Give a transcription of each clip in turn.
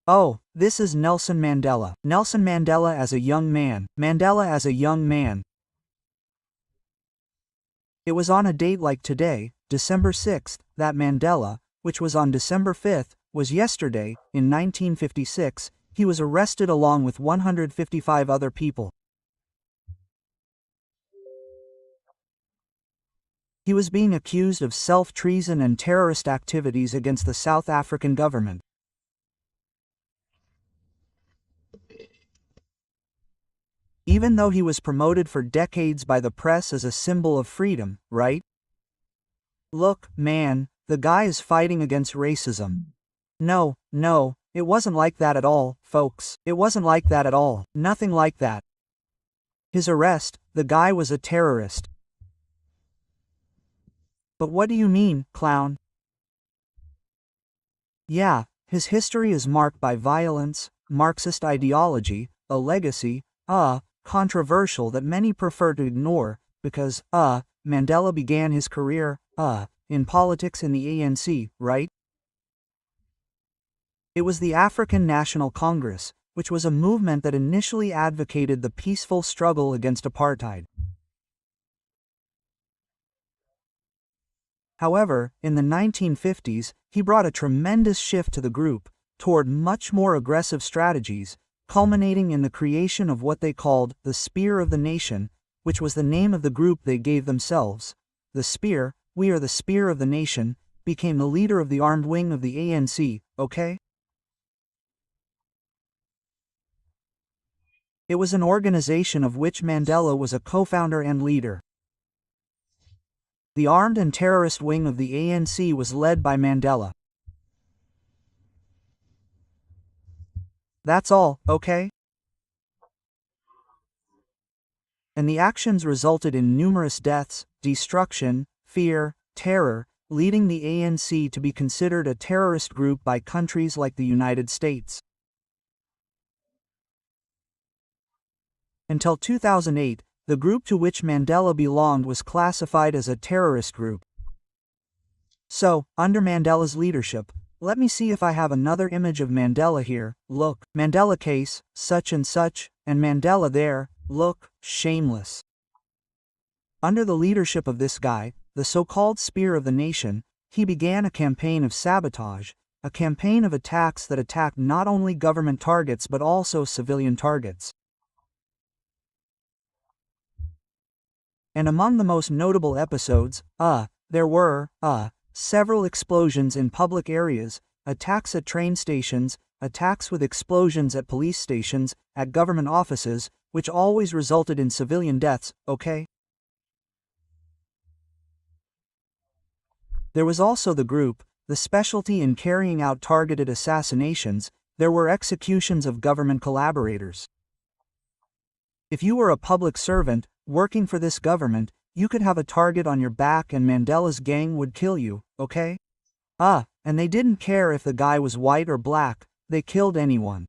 Oh, this is Nelson Mandela. Nelson Mandela as a young man. Mandela as a young man. It was on a date like today, December 6th, that Mandela, which was on December 5th, was yesterday, in 1956, he was arrested along with 155 other people. He was being accused of self-treason and terrorist activities against the South African government. Even though he was promoted for decades by the press as a symbol of freedom, right? Look, man, the guy is fighting against racism. No, it wasn't like that at all, folks. It wasn't like that at all. Nothing like that. His arrest, the guy was a terrorist. But what do you mean, clown? Yeah, his history is marked by violence, Marxist ideology, a legacy, controversial that many prefer to ignore, because, Mandela began his career, in politics in the ANC, right? It was the African National Congress, which was a movement that initially advocated the peaceful struggle against apartheid. However, in the 1950s, he brought a tremendous shift to the group, toward much more aggressive strategies, culminating in the creation of what they called the Spear of the Nation, which was the name of the group they gave themselves. The Spear, we are the Spear of the Nation, became the leader of the armed wing of the ANC, okay? It was an organization of which Mandela was a co-founder and leader. The armed and terrorist wing of the ANC was led by Mandela. That's all, okay? And the actions resulted in numerous deaths, destruction, fear, terror, leading the ANC to be considered a terrorist group by countries like the United States. Until 2008, the group to which Mandela belonged was classified as a terrorist group. So, under Mandela's leadership, let me see if I have another image of Mandela here. Look, Mandela case, such, and Mandela there, look, shameless. Under the leadership of this guy, the so-called Spear of the Nation, he began a campaign of sabotage, a campaign of attacks that attacked not only government targets but also civilian targets. And among the most notable episodes, there were, several explosions in public areas, attacks at train stations, attacks with explosions at police stations, at government offices, which always resulted in civilian deaths, okay? There was also the group, the specialty in carrying out targeted assassinations. There were executions of government collaborators. If you were a public servant, working for this government, you could have a target on your back and Mandela's gang would kill you, okay? And they didn't care if the guy was white or black, they killed anyone.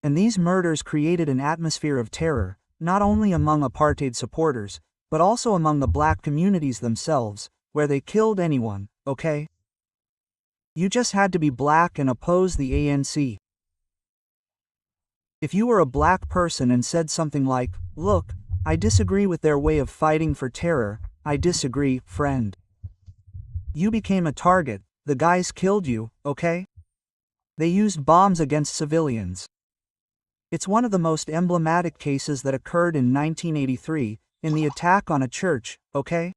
And these murders created an atmosphere of terror, not only among apartheid supporters, but also among the black communities themselves, where they killed anyone, okay? You just had to be black and oppose the ANC. If you were a black person and said something like, "Look, I disagree with their way of fighting for terror, I disagree, friend," you became a target, the guys killed you, okay? They used bombs against civilians. It's one of the most emblematic cases that occurred in 1983, in the attack on a church, okay?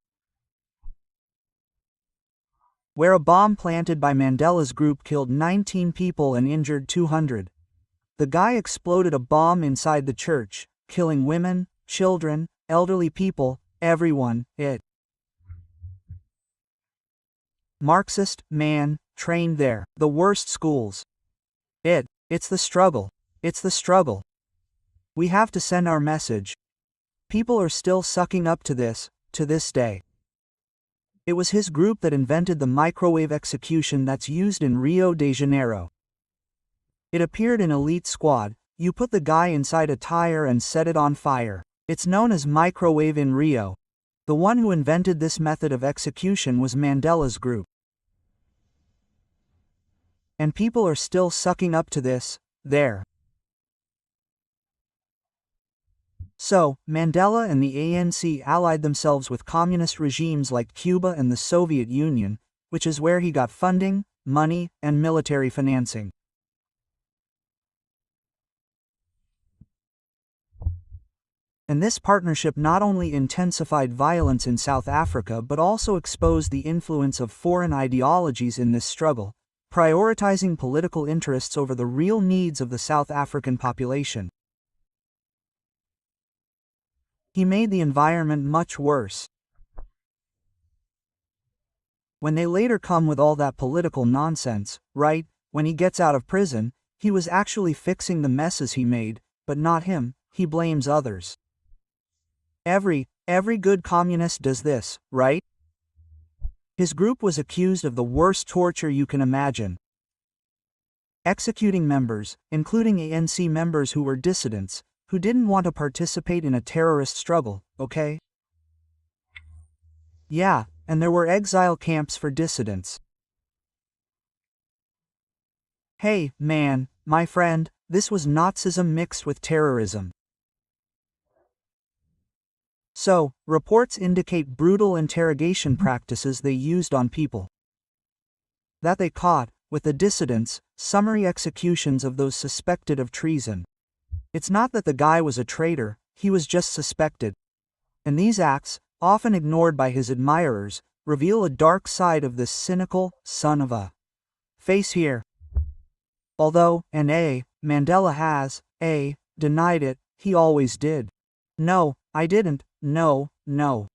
Where a bomb planted by Mandela's group killed 19 people and injured 200. The guy exploded a bomb inside the church, killing women, children, elderly people, everyone, Marxist, man, trained there, the worst schools. It's the struggle. It's the struggle. We have to send our message. People are still sucking up to this day. It was his group that invented the microwave execution that's used in Rio de Janeiro. It appeared in Elite Squad. You put the guy inside a tire and set it on fire. It's known as microwave in Rio. The one who invented this method of execution was Mandela's group. And people are still sucking up to this, there. So, Mandela and the ANC allied themselves with communist regimes like Cuba and the Soviet Union, which is where he got funding, money, and military financing. And this partnership not only intensified violence in South Africa but also exposed the influence of foreign ideologies in this struggle, prioritizing political interests over the real needs of the South African population. He made the environment much worse. When they later come with all that political nonsense, right, when he gets out of prison, he was actually fixing the messes he made, but not him, he blames others. Every good communist does this, right? His group was accused of the worst torture you can imagine. Executing members, including ANC members who were dissidents, who didn't want to participate in a terrorist struggle, okay? Yeah, and there were exile camps for dissidents. Hey, man, my friend, this was Nazism mixed with terrorism. So, reports indicate brutal interrogation practices they used on people. That they caught, with the dissidents, summary executions of those suspected of treason. It's not that the guy was a traitor, he was just suspected. And these acts, often ignored by his admirers, reveal a dark side of this cynical son of a face here. Although, Mandela has, denied it, he always did. No, I didn't, no.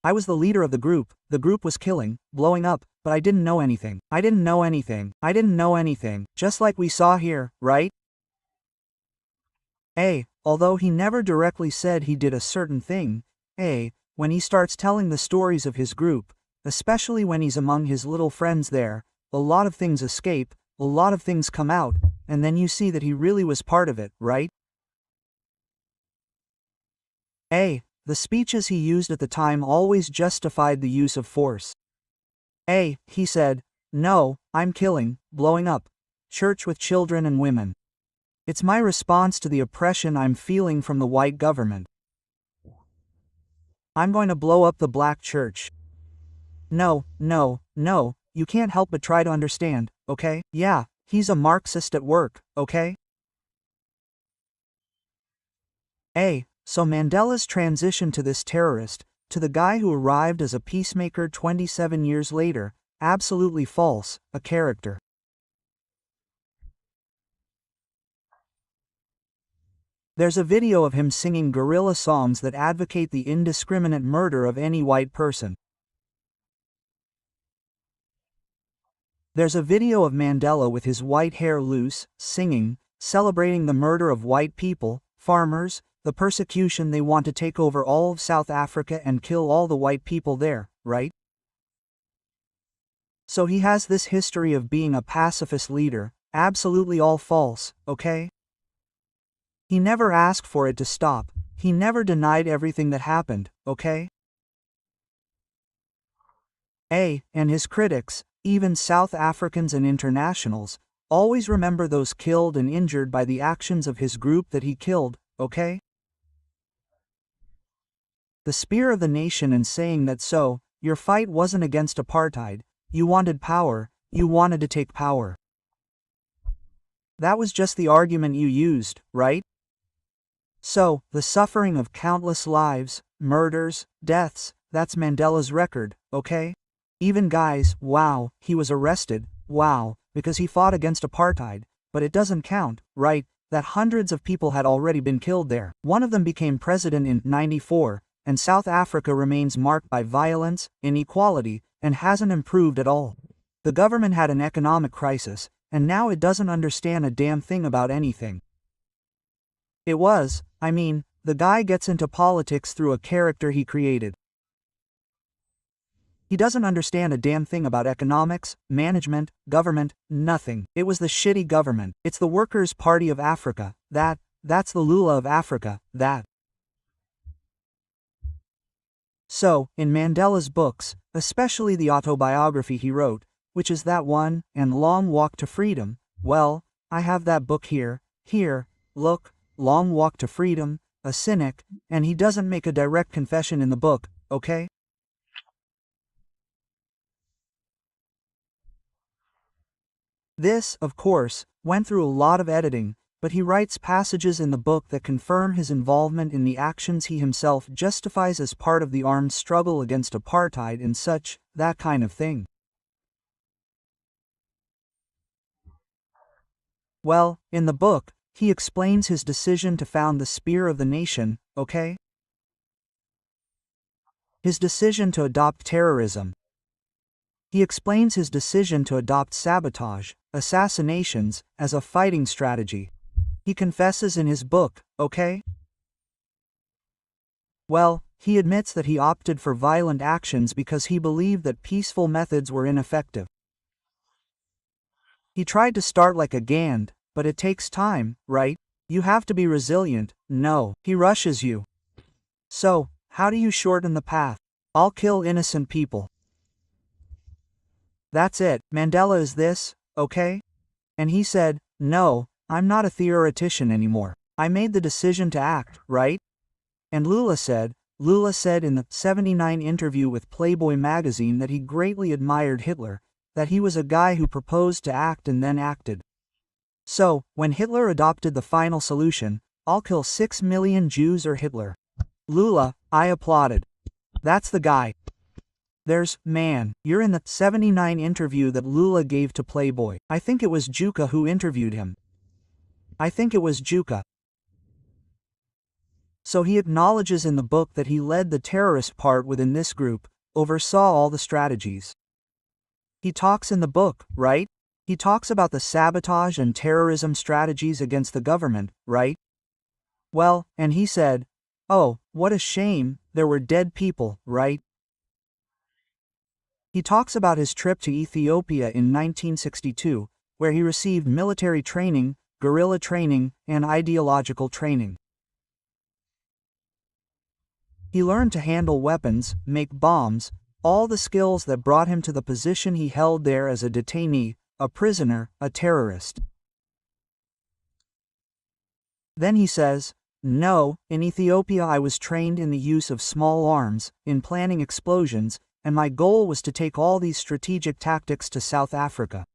I was the leader of the group was killing, blowing up, but I didn't know anything. I didn't know anything, just like we saw here, right? Although he never directly said he did a certain thing, when he starts telling the stories of his group, especially when he's among his little friends there, a lot of things escape, a lot of things come out, and then you see that he really was part of it, right? The speeches he used at the time always justified the use of force. He said, "No, I'm killing, blowing up. Church with children and women. It's my response to the oppression I'm feeling from the white government. I'm going to blow up the black church." No, you can't help but try to understand, okay? Yeah, he's a Marxist at work, okay? So Mandela's transition to this terrorist, to the guy who arrived as a peacemaker 27 years later, absolutely false, a character. There's a video of him singing guerrilla songs that advocate the indiscriminate murder of any white person. There's a video of Mandela with his white hair loose, singing, celebrating the murder of white people, farmers, the persecution they want to take over all of South Africa and kill all the white people there, right? So he has this history of being a pacifist leader, absolutely all false, okay? He never asked for it to stop, he never denied everything that happened, okay? And his critics, even South Africans and internationals, always remember those killed and injured by the actions of his group that he killed, okay? The spear of the nation in saying that so, your fight wasn't against apartheid, you wanted power, you wanted to take power. That was just the argument you used, right? So, the suffering of countless lives, murders, deaths, that's Mandela's record, okay? Even guys, wow, he was arrested, wow, because he fought against apartheid, but it doesn't count, right, that hundreds of people had already been killed there. One of them became president in '94, and South Africa remains marked by violence, inequality, and hasn't improved at all. The government had an economic crisis, and now it doesn't understand a damn thing about anything. The guy gets into politics through a character he created. He doesn't understand a damn thing about economics, management, government, nothing. It was the shitty government. It's the Workers' Party of Africa, that's the Lula of Africa, that. So, in Mandela's books, especially the autobiography he wrote, which is that one, and Long Walk to Freedom, Well, I have that book here, look, Long Walk to Freedom, a cynic, and he doesn't make a direct confession in the book, okay? This, of course, went through a lot of editing, but he writes passages in the book that confirm his involvement in the actions he himself justifies as part of the armed struggle against apartheid and such, that kind of thing. Well, in the book, he explains his decision to found the Spear of the Nation, okay? His decision to adopt terrorism. He explains his decision to adopt sabotage, assassinations, as a fighting strategy. He confesses in his book, okay? Well, he admits that he opted for violent actions because he believed that peaceful methods were ineffective. He tried to start like a Gand, but it takes time, right? You have to be resilient. No, he rushes you. So, how do you shorten the path? I'll kill innocent people. That's it, Mandela is this, okay? And he said, no, I'm not a theoretician anymore. I made the decision to act, right? And Lula said in the '79 interview with Playboy magazine that he greatly admired Hitler, that he was a guy who proposed to act and then acted. So, when Hitler adopted the final solution, I'll kill 6 million Jews or Hitler. Lula, I applauded. That's the guy. You're in the '79 interview that Lula gave to Playboy. I think it was Juca who interviewed him. So he acknowledges in the book that he led the terrorist part within this group, oversaw all the strategies. He talks in the book, right? He talks about the sabotage and terrorism strategies against the government, right? Well, and he said, oh, what a shame, there were dead people, right? He talks about his trip to Ethiopia in 1962, where he received military training, guerrilla training, and ideological training. He learned to handle weapons, make bombs, all the skills that brought him to the position he held there as a detainee, a prisoner, a terrorist. Then he says, no, in Ethiopia I was trained in the use of small arms, in planning explosions, and my goal was to take all these strategic tactics to South Africa.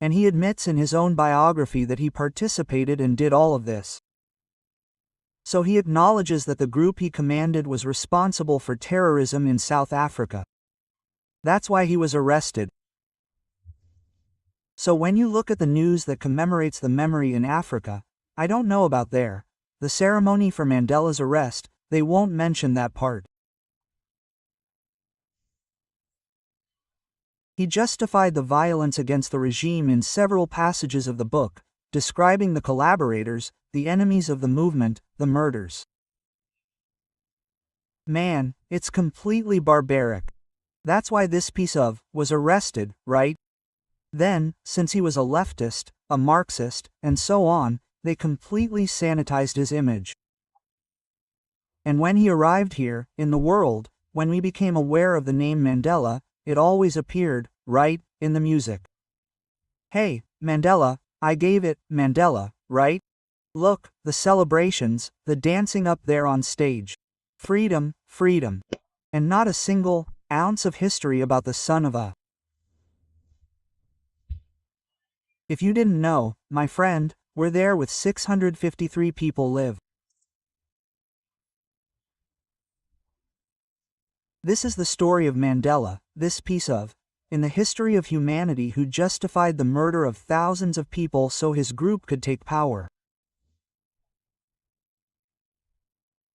And he admits in his own biography that he participated and did all of this. So he acknowledges that the group he commanded was responsible for terrorism in South Africa. That's why he was arrested. So when you look at the news that commemorates the memory in Africa, I don't know about there, the ceremony for Mandela's arrest, they won't mention that part. He justified the violence against the regime in several passages of the book, describing the collaborators, the enemies of the movement, the murders. Man, it's completely barbaric. That's why this piece of was arrested, right? Then, since he was a leftist, a Marxist, and so on, they completely sanitized his image. And when he arrived here, in the world, when we became aware of the name Mandela, it always appeared, right, in the music. Hey, Mandela, I gave it, Mandela, right? Look, the celebrations, the dancing up there on stage. Freedom, freedom. And not a single ounce of history about the son of a. If you didn't know, my friend, we're there with 653 people live. This is the story of Mandela, this piece of, in the history of humanity who justified the murder of thousands of people so his group could take power.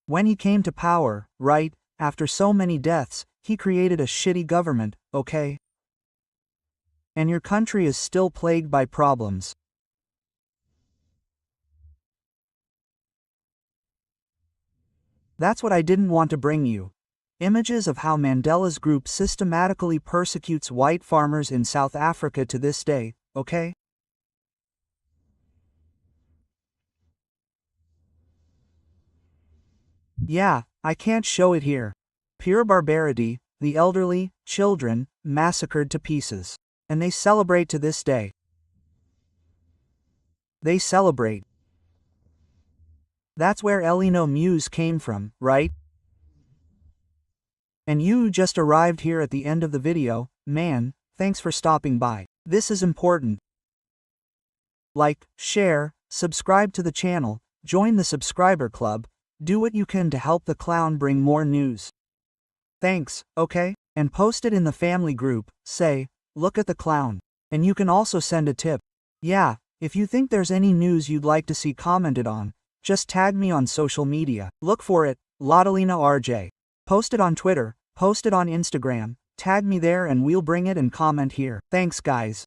When he came to power, right, after so many deaths, he created a shitty government, okay? And your country is still plagued by problems. That's what I didn't want to bring you. Images of how Mandela's group systematically persecutes white farmers in South Africa to this day, okay? Yeah, I can't show it here. Pure barbarity, the elderly, children, massacred to pieces. And they celebrate to this day. They celebrate. That's where Elino Muse came from, right? And you just arrived here at the end of the video, man, thanks for stopping by. This is important. Like, share, subscribe to the channel, join the subscriber club, do what you can to help the clown bring more news. Thanks, okay? And post it in the family group, say, look at the clown. And you can also send a tip. Yeah, if you think there's any news you'd like to see commented on, just tag me on social media. Look for it, Lotalina RJ. Post it on Twitter, post it on Instagram, tag me there and we'll bring it and comment here. Thanks guys.